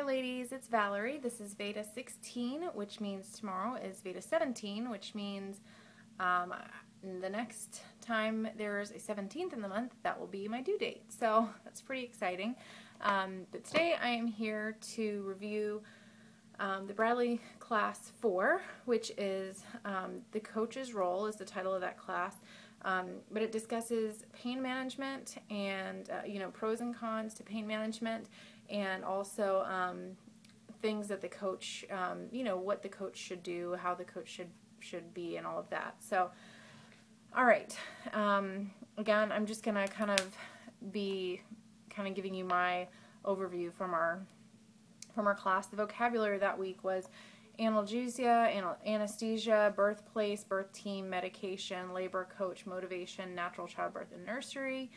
ladies, it's Valerie. This is VEDA 16, which means tomorrow is VEDA 17, which means the next time there's a 17th in the month, that will be my due date. So that's pretty exciting. But today I am here to review the Bradley Class 4, which is the coach's role is the title of that class. But it discusses pain management and pros and cons to pain management, and also things that the coach, what the coach should do, how the coach should be, and all of that. So, all right. Again, I'm just gonna kind of be giving you my overview from our class. The vocabulary that week was analgesia, anesthesia, birthplace, birth team, medication, labor coach, motivation, natural childbirth, and nursery.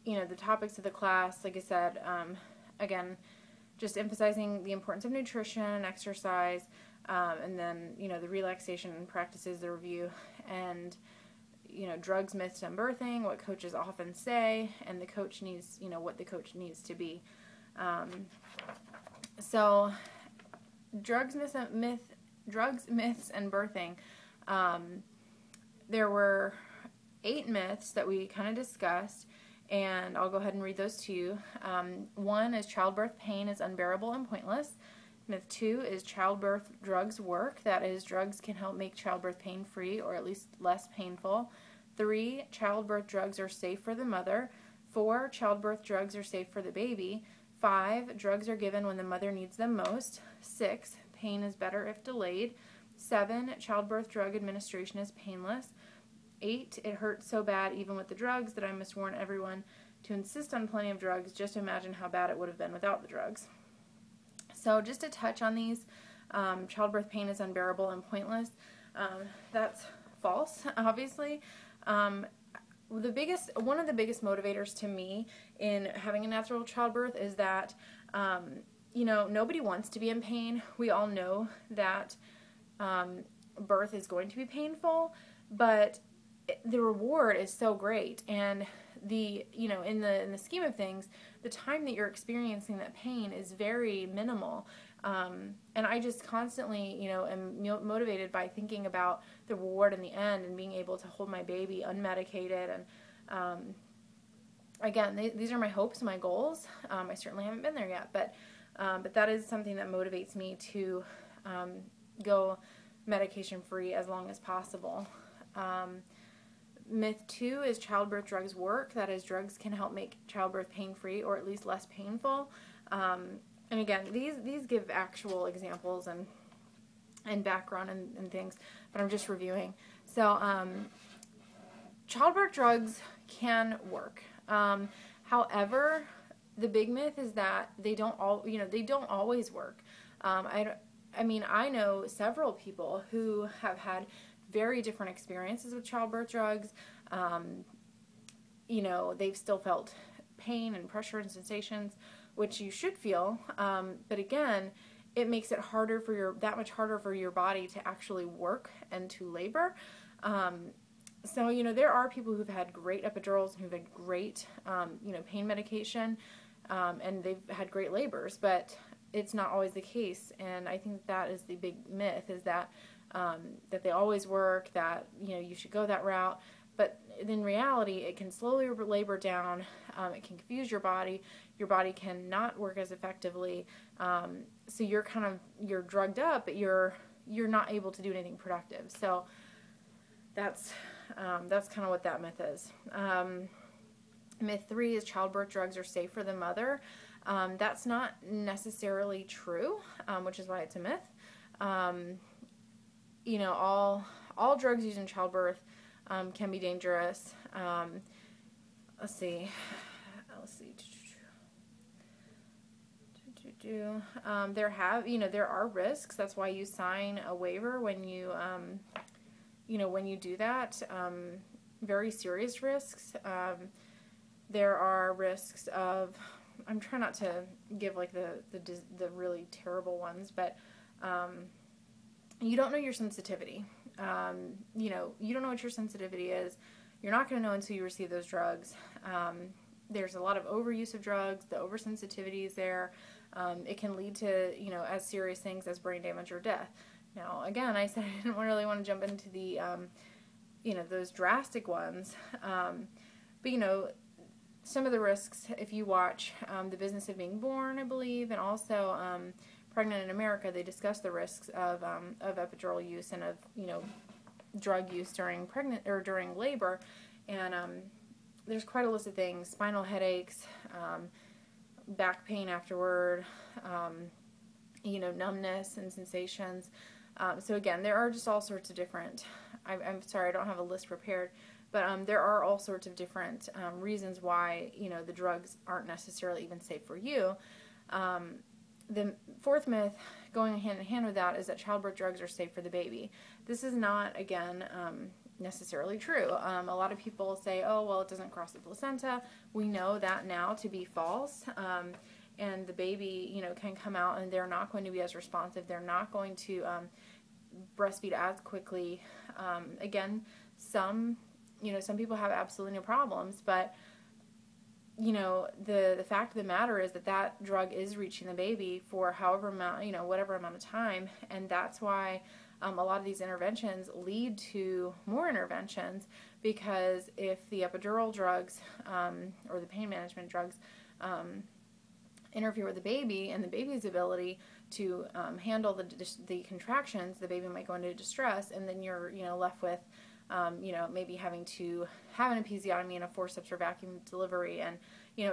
The topics of the class, like I said, again, just emphasizing the importance of nutrition and exercise, and then, the relaxation practices, the review, and, drugs, myths, and birthing, what coaches often say, and the coach needs, what the coach needs to be. So, drugs, myths, and birthing. There were 8 myths that we kind of discussed, and I'll go ahead and read those to you. 1 is childbirth pain is unbearable and pointless. Myth 2 is childbirth drugs work. That is, drugs can help make childbirth pain-free or at least less painful. 3, childbirth drugs are safe for the mother. 4, childbirth drugs are safe for the baby. 5, drugs are given when the mother needs them most. 6, pain is better if delayed. 7, childbirth drug administration is painless. 8, it hurts so bad even with the drugs that I must warn everyone to insist on plenty of drugs. Just imagine how bad it would have been without the drugs. So just to touch on these, childbirth pain is unbearable and pointless. That's false, obviously. One of the biggest motivators to me in having a natural childbirth is that, nobody wants to be in pain. We all know that birth is going to be painful, but the reward is so great, and in the scheme of things, the time that you're experiencing that pain is very minimal. And I just constantly, am motivated by thinking about the reward in the end and being able to hold my baby unmedicated. And again, these are my hopes and my goals. I certainly haven't been there yet, but that is something that motivates me to go medication-free as long as possible. Myth 2 is childbirth drugs work. That is, drugs can help make childbirth pain-free or at least less painful. And again, these give actual examples and background and things, but I'm just reviewing. So, childbirth drugs can work. However, the big myth is that they don't always work. I know several people who have had very different experiences with childbirth drugs. They've still felt pain and pressure and sensations, which you should feel. But again, it makes it that much harder for your body to actually work and to labor. So, there are people who've had great epidurals and who've had great, pain medication, and they've had great labors, but it's not always the case. And I think that is the big myth, is that that they always work, that, you should go that route. But in reality, it can slowly labor down. It can confuse your body. Your body can not work as effectively. So you're drugged up, but you're not able to do anything productive. So that's kind of what that myth is. Myth 3 is childbirth drugs are safe for the mother. That's not necessarily true, which is why it's a myth. All drugs used in childbirth can be dangerous. Let's see. There are risks. That's why you sign a waiver when you do that. Very serious risks. There are risks of, I'm trying not to give like the really terrible ones, but you don't know your sensitivity. You don't know what your sensitivity is. You're not going to know until you receive those drugs. there's a lot of overuse of drugs, the oversensitivity is there. It can lead to, as serious things as brain damage or death. Now, again, I said I didn't really want to jump into the, those drastic ones. But, some of the risks, if you watch The Business of Being Born, I believe, and also Pregnant in America, they discuss the risks of epidural use and of, drug use during during labor. And there's quite a list of things: spinal headaches, back pain afterward, numbness and sensations. So again, there are just all sorts of different, I'm sorry, I don't have a list prepared, but there are all sorts of different reasons why, the drugs aren't necessarily even safe for you. The fourth myth, going hand in hand with that, is that childbirth drugs are safe for the baby. This is not, again, necessarily true. A lot of people say, oh, well, it doesn't cross the placenta. We know that now to be false. And the baby, can come out and they're not going to be as responsive. They're not going to breastfeed as quickly. Again, some people have absolutely no problems, but the fact of the matter is that drug is reaching the baby for however amount, whatever amount of time, and that's why a lot of these interventions lead to more interventions, because if the epidural drugs or the pain management drugs interfere with the baby and the baby's ability to handle the contractions, the baby might go into distress, and then you're left with maybe having to have an episiotomy and a forceps or vacuum delivery, and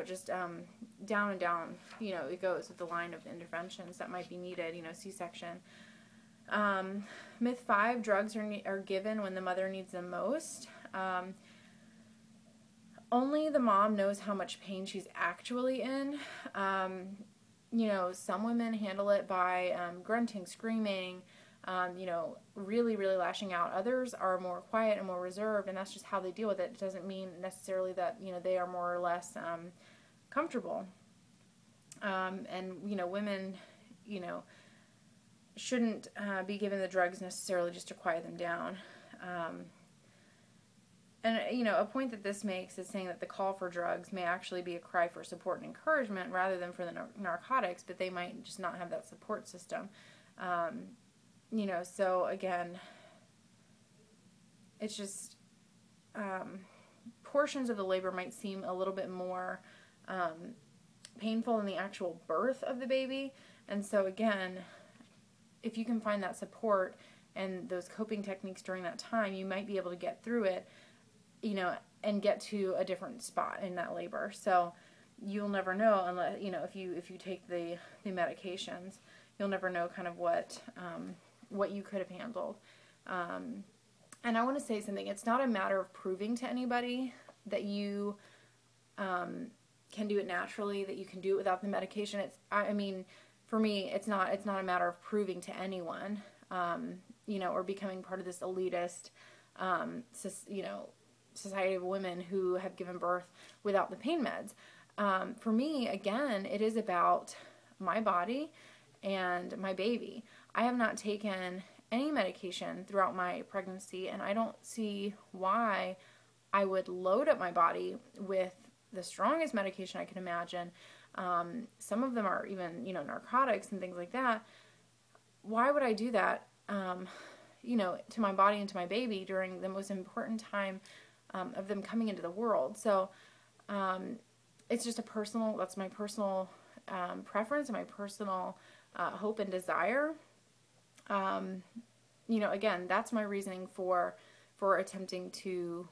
just down and down it goes with the line of interventions that might be needed, C-section. Myth 5, drugs are given when the mother needs them most. Only the mom knows how much pain she's actually in. Some women handle it by grunting, screaming, really, really lashing out. Others are more quiet and more reserved, and that's just how they deal with it. It doesn't mean necessarily that, they are more or less comfortable. And women, shouldn't be given the drugs necessarily just to quiet them down. And, a point that this makes is saying that the call for drugs may actually be a cry for support and encouragement rather than for the narcotics, but they might just not have that support system. So again, it's just portions of the labor might seem a little bit more painful than the actual birth of the baby. And so again, if you can find that support and those coping techniques during that time, you might be able to get through it, and get to a different spot in that labor. So you'll never know unless, if you take the medications, you'll never know kind of what you could have handled. And I want to say something. It's not a matter of proving to anybody that you can do it naturally, that you can do it without the medication. For me, it's not a matter of proving to anyone, or becoming part of this elitist, society of women who have given birth without the pain meds. For me, again, it is about my body and my baby. I have not taken any medication throughout my pregnancy, and I don't see why I would load up my body with the strongest medication I can imagine. Some of them are even, narcotics and things like that. Why would I do that, to my body and to my baby during the most important time of them coming into the world? So it's just that's my personal preference and my personal hope and desire. Again, that's my reasoning for attempting to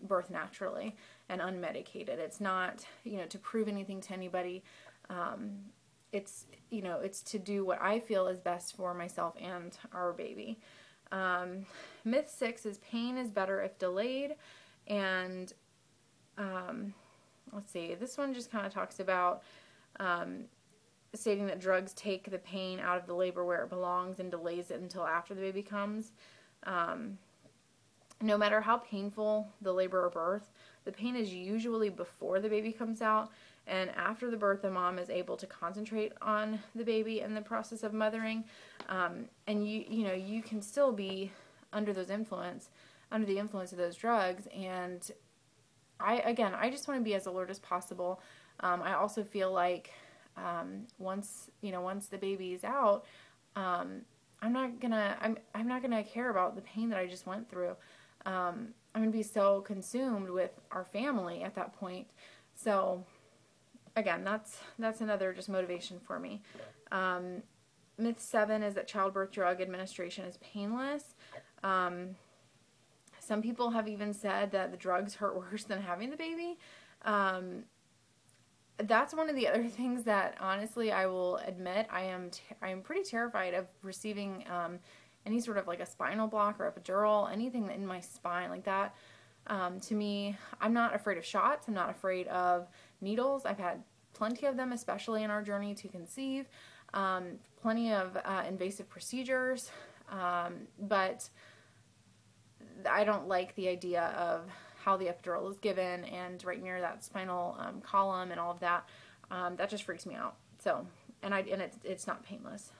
birth naturally and unmedicated. It's not, to prove anything to anybody. It's to do what I feel is best for myself and our baby. Myth 6 is pain is better if delayed. And let's see, this one just kind of talks about stating that drugs take the pain out of the labor where it belongs and delays it until after the baby comes. No matter how painful the labor or birth, the pain is usually before the baby comes out, and after the birth, the mom is able to concentrate on the baby and the process of mothering. And you can still be under the influence of those drugs, and I just want to be as alert as possible. I also feel like once the baby's out, I'm not gonna care about the pain that I just went through. I'm gonna be so consumed with our family at that point. So again, that's another just motivation for me. Myth 7 is that childbirth drug administration is painless. Some people have even said that the drugs hurt worse than having the baby. That's one of the other things that, honestly, I will admit I am pretty terrified of receiving any sort of like a spinal block or epidural, anything in my spine like that. To me, I'm not afraid of shots. I'm not afraid of needles. I've had plenty of them, especially in our journey to conceive. Plenty of invasive procedures, but I don't like the idea of how the epidural is given and right near that spinal column and all of that. That just freaks me out. So, and it's not painless.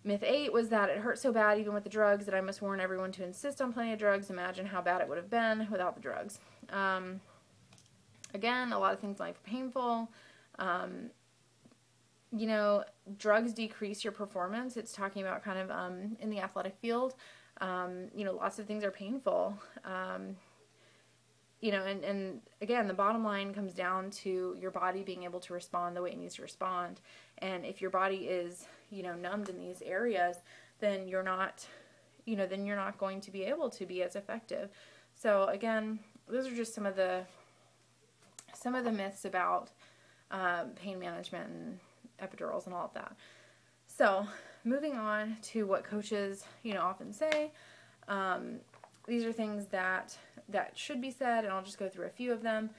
Myth 8 was that it hurt so bad even with the drugs that I must warn everyone to insist on plenty of drugs. Imagine how bad it would have been without the drugs. Again, a lot of things in life are painful. Drugs decrease your performance. It's talking about kind of in the athletic field. Lots of things are painful. And again, the bottom line comes down to your body being able to respond the way it needs to respond. And if your body is, numbed in these areas, then you're not going to be able to be as effective. So again, those are just some of the myths about pain management and epidurals and all of that. So moving on to what coaches, often say. These are things that should be said, and I'll just go through a few of them.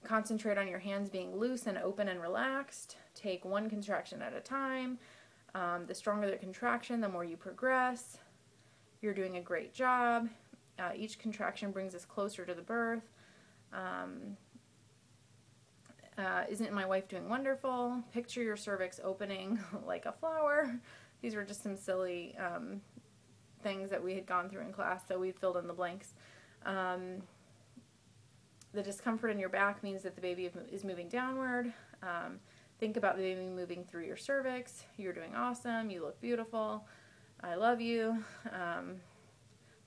Concentrate on your hands being loose and open and relaxed. Take one contraction at a time. The stronger the contraction, the more you progress. You're doing a great job. Each contraction brings us closer to the birth. Isn't my wife doing wonderful? Picture your cervix opening like a flower. These were just some silly things that we had gone through in class, so we filled in the blanks. The discomfort in your back means that the baby is moving downward. Think about the baby moving through your cervix. You're doing awesome. You look beautiful. I love you.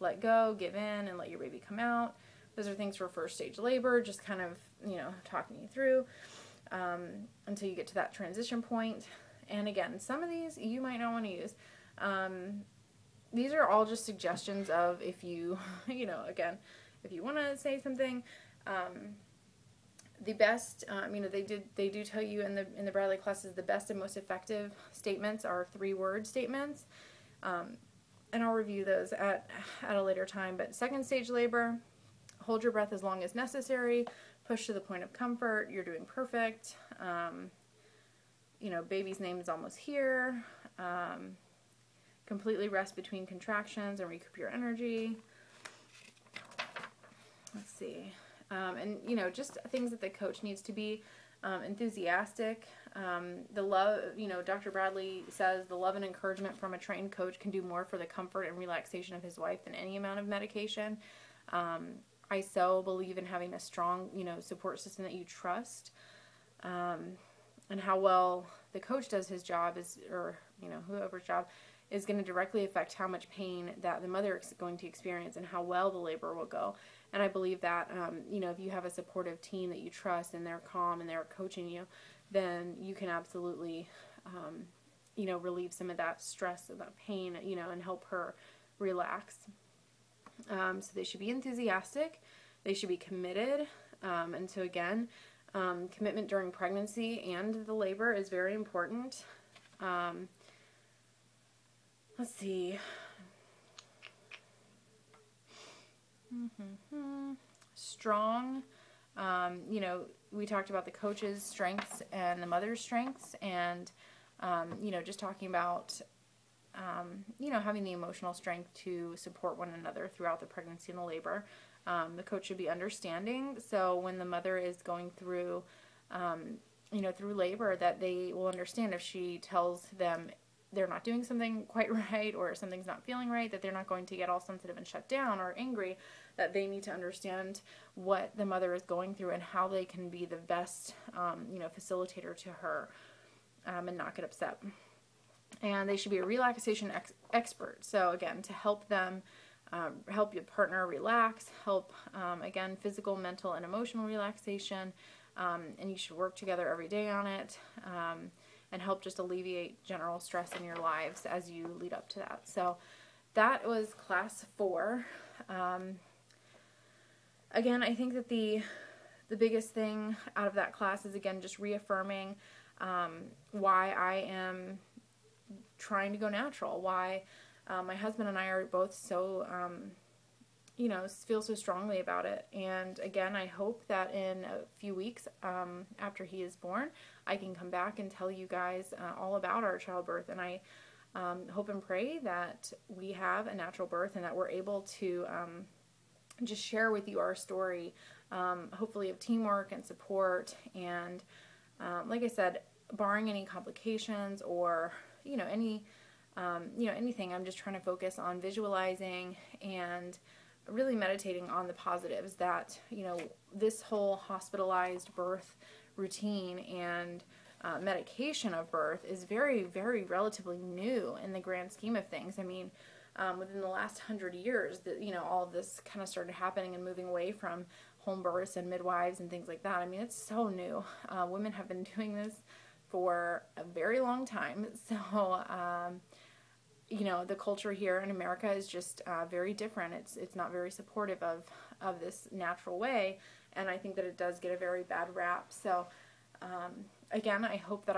Let go, give in, and let your baby come out. Those are things for first stage labor, just kind of, talking you through until you get to that transition point. And again, some of these you might not want to use. These are all just suggestions of if you, again, if you want to say something. The best, they do tell you in the Bradley classes the best and most effective statements are 3-word statements. And I'll review those at a later time. But second stage labor, hold your breath as long as necessary. Push to the point of comfort. You're doing perfect. Baby's name is almost here. Completely rest between contractions and recoup your energy. Let's see. Just things that the coach needs to be enthusiastic. The love, Dr. Bradley says the love and encouragement from a trained coach can do more for the comfort and relaxation of his wife than any amount of medication. I so believe in having a strong, support system that you trust, and how well the coach does his job whoever's job is going to directly affect how much pain that the mother is going to experience and how well the labor will go. And I believe that, if you have a supportive team that you trust and they're calm and they're coaching you, then you can absolutely, relieve some of that stress, of that pain, and help her relax. So they should be enthusiastic. They should be committed. And so again, commitment during pregnancy and the labor is very important. Let's see. Strong. We talked about the coach's strengths and the mother's strengths, and just talking about having the emotional strength to support one another throughout the pregnancy and the labor. The coach should be understanding, so when the mother is going through through labor, that they will understand if she tells them they're not doing something quite right or something's not feeling right, that they're not going to get all sensitive and shut down or angry, that they need to understand what the mother is going through and how they can be the best, facilitator to her, and not get upset. And they should be a relaxation expert. So again, to help them, help your partner relax, help, again, physical, mental, and emotional relaxation. And you should work together every day on it, and help just alleviate general stress in your lives as you lead up to that. So that was class 4. Again, I think that the biggest thing out of that class is, again, just reaffirming why I am trying to go natural, why my husband and I are both so, feel so strongly about it. And again, I hope that in a few weeks after he is born, I can come back and tell you guys all about our childbirth. And I hope and pray that we have a natural birth and that we're able to just share with you our story, hopefully of teamwork and support. And like I said, barring any complications or, anything, I'm just trying to focus on visualizing and really meditating on the positives that, this whole hospitalized birth routine and medication of birth is very, very relatively new in the grand scheme of things. I mean, within the last 100 years, all of this kind of started happening and moving away from home births and midwives and things like that. I mean, it's so new. Women have been doing this for a very long time. So, the culture here in America is just very different. It's not very supportive of this natural way, and I think that it does get a very bad rap. So, again, I hope that